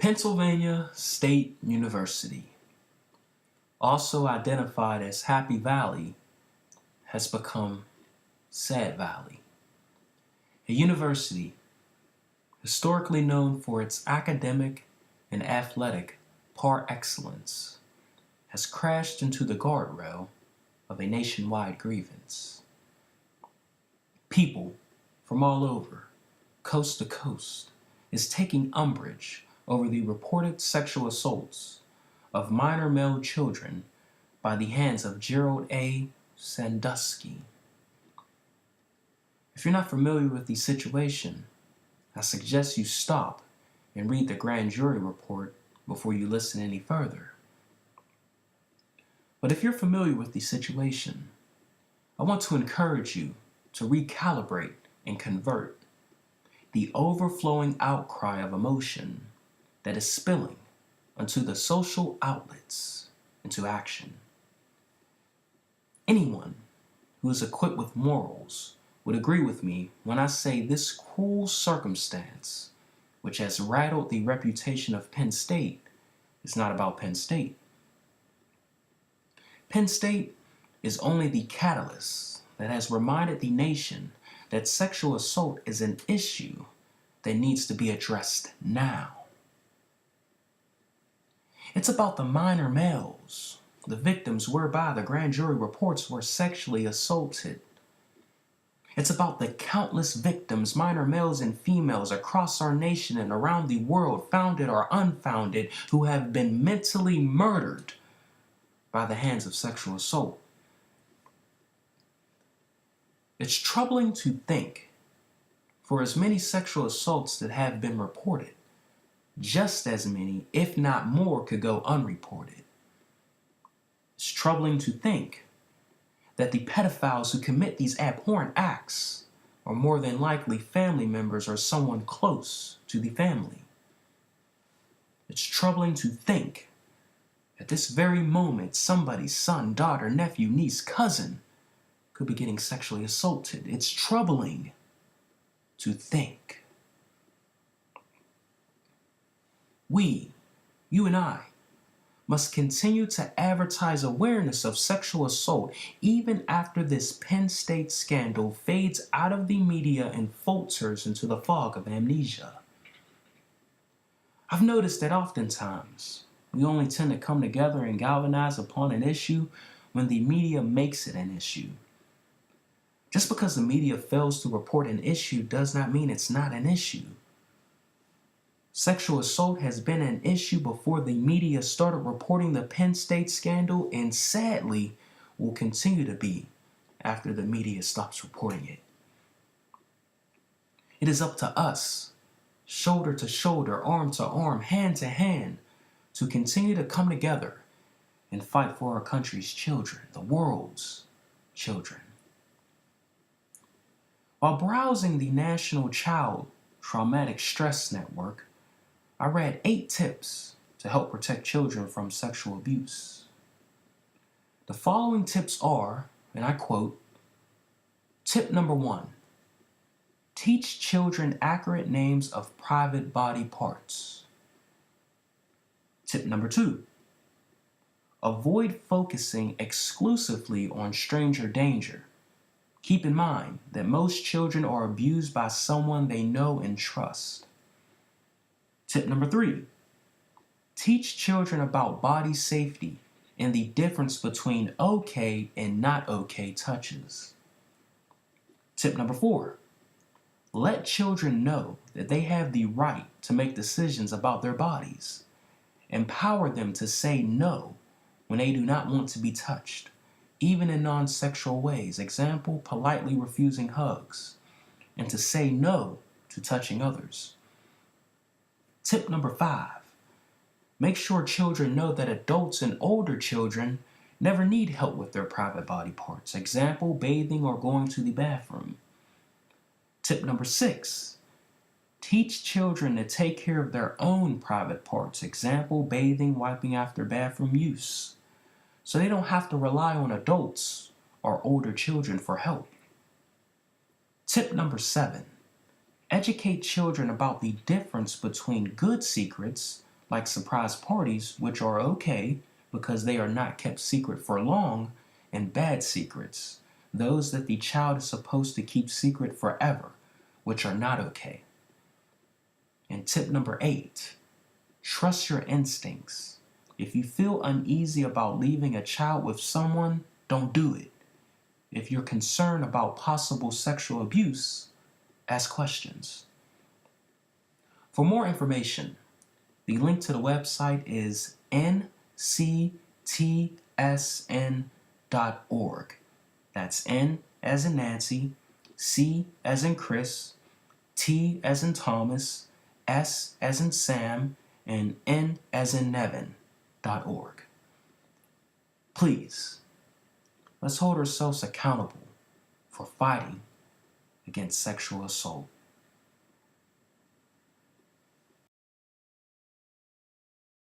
Pennsylvania State University, also identified as Happy Valley, has become Sad Valley. A university historically known for its academic and athletic par excellence has crashed into the guardrail of a nationwide grievance. People from all over, coast to coast, is taking umbrage over the reported sexual assaults of minor male children by the hands of Gerald A. Sandusky. If you're not familiar with the situation, I suggest you stop and read the grand jury report before you listen any further. But if you're familiar with the situation, I want to encourage you to recalibrate and convert the overflowing outcry of emotion that is spilling onto the social outlets into action. Anyone who is equipped with morals would agree with me when I say this cruel circumstance, which has rattled the reputation of Penn State, is not about Penn State. Penn State is only the catalyst that has reminded the nation that sexual assault is an issue that needs to be addressed now. It's about the minor males, the victims whereby the grand jury reports were sexually assaulted. It's about the countless victims, minor males and females across our nation and around the world, founded or unfounded, who have been mentally murdered by the hands of sexual assault. It's troubling to think, for as many sexual assaults that have been reported, just as many, if not more, could go unreported. It's troubling to think that the pedophiles who commit these abhorrent acts are more than likely family members or someone close to the family. It's troubling to think at this very moment somebody's son, daughter, nephew, niece, cousin could be getting sexually assaulted. It's troubling to think. We, you and I, must continue to advertise awareness of sexual assault even after this Penn State scandal fades out of the media and falters into the fog of amnesia. I've noticed that oftentimes we only tend to come together and galvanize upon an issue when the media makes it an issue. Just because the media fails to report an issue does not mean it's not an issue. Sexual assault has been an issue before the media started reporting the Penn State scandal, and sadly will continue to be after the media stops reporting it. It is up to us, shoulder to shoulder, arm to arm, hand to hand, to continue to come together and fight for our country's children, the world's children. While browsing the National Child Traumatic Stress Network, I read 8 tips to help protect children from sexual abuse. The following tips are, and I quote, tip number 1, teach children accurate names of private body parts. Tip number 2, avoid focusing exclusively on stranger danger. Keep in mind that most children are abused by someone they know and trust. Tip number 3, teach children about body safety and the difference between okay and not okay touches. Tip number 4, let children know that they have the right to make decisions about their bodies. Empower them to say no when they do not want to be touched, even in non-sexual ways. Example, politely refusing hugs, and to say no to touching others. Tip number 5, make sure children know that adults and older children never need help with their private body parts. Example, bathing or going to the bathroom. Tip number 6, teach children to take care of their own private parts. Example, bathing, wiping after bathroom use, so they don't have to rely on adults or older children for help. Tip number 7, educate children about the difference between good secrets, like surprise parties, which are okay because they are not kept secret for long, and bad secrets, those that the child is supposed to keep secret forever, which are not okay. And tip number 8, trust your instincts. If you feel uneasy about leaving a child with someone, don't do it. If you're concerned about possible sexual abuse, ask questions. For more information, the link to the website is nctsn.org. That's N as in Nancy, C as in Chris, T as in Thomas, S as in Sam, and N as in Nevin.org. Please, let's hold ourselves accountable for fighting against sexual assault.